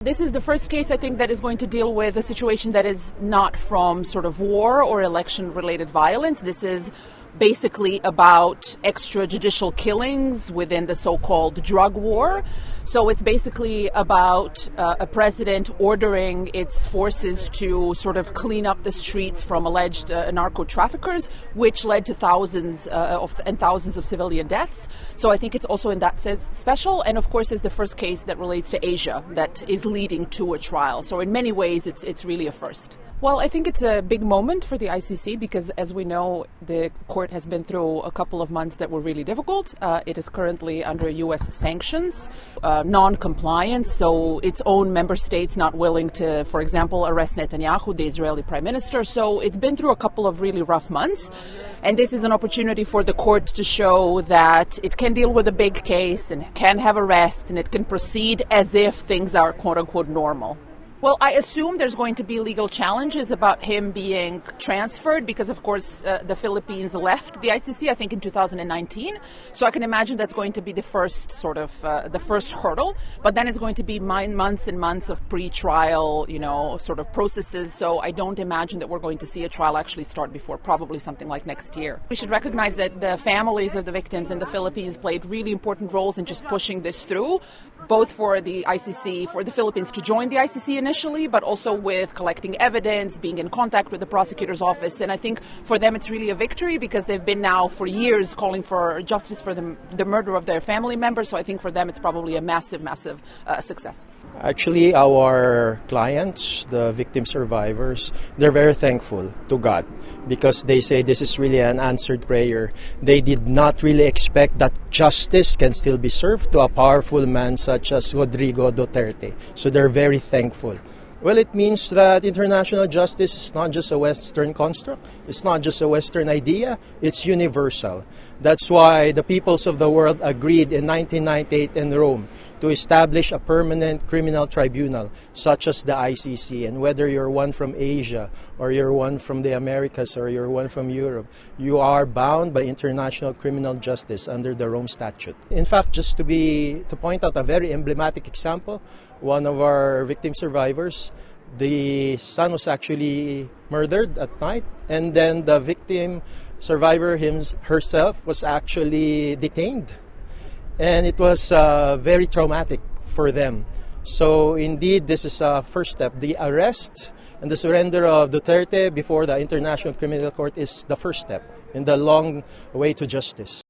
This is the first case, I think, that is going to deal with a situation that is not from sort of war or election-related violence. This is basically about extrajudicial killings within the so-called drug war. So it's basically about a president ordering its forces to sort of clean up the streets from alleged narco-traffickers, which led to thousands of civilian deaths. So I think it's also in that sense special, and of course is the first case that relates to Asia that is leading to a trial. So in many ways it's really a first. Well, I think it's a big moment for the ICC because, as we know, the court has been through a couple of months that were really difficult. It is currently under U.S. sanctions, non-compliance, so its own member states not willing to, for example, arrest Netanyahu, the Israeli prime minister. So it's been through a couple of really rough months, and this is an opportunity for the court to show that it can deal with a big case and can have arrests and it can proceed as if things are quote-unquote normal. Well, I assume there's going to be legal challenges about him being transferred because, of course, the Philippines left the ICC, I think, in 2019. So I can imagine that's going to be the first the first hurdle. But then it's going to be months and months of pre-trial, sort of processes. So I don't imagine that we're going to see a trial actually start before probably something like next year. We should recognize that the families of the victims in the Philippines played really important roles in just pushing this through, both for the ICC, for the Philippines to join the ICC initially, but also with collecting evidence, being in contact with the prosecutor's office. And I think for them it's really a victory because they've been now for years calling for justice for the murder of their family members. So I think for them it's probably a massive success. Actually, our clients, the victim survivors, they're very thankful to God because they say this is really an answered prayer. They did not really expect that justice can still be served to a powerful man such as Rodrigo Duterte. So they're very thankful. Well, it means that international justice is not just a Western construct. It's not just a Western idea. It's universal. That's why the peoples of the world agreed in 1998 in Rome to establish a permanent criminal tribunal such as the ICC. And whether you're one from Asia or you're one from the Americas or you're one from Europe, you are bound by international criminal justice under the Rome Statute. In fact, just to point out a very emblematic example, one of our victim survivors, the son was actually murdered at night, and then the victim survivor herself was actually detained. And it was very traumatic for them. So indeed, this is a first step. The arrest and the surrender of Duterte before the International Criminal Court is the first step in the long way to justice.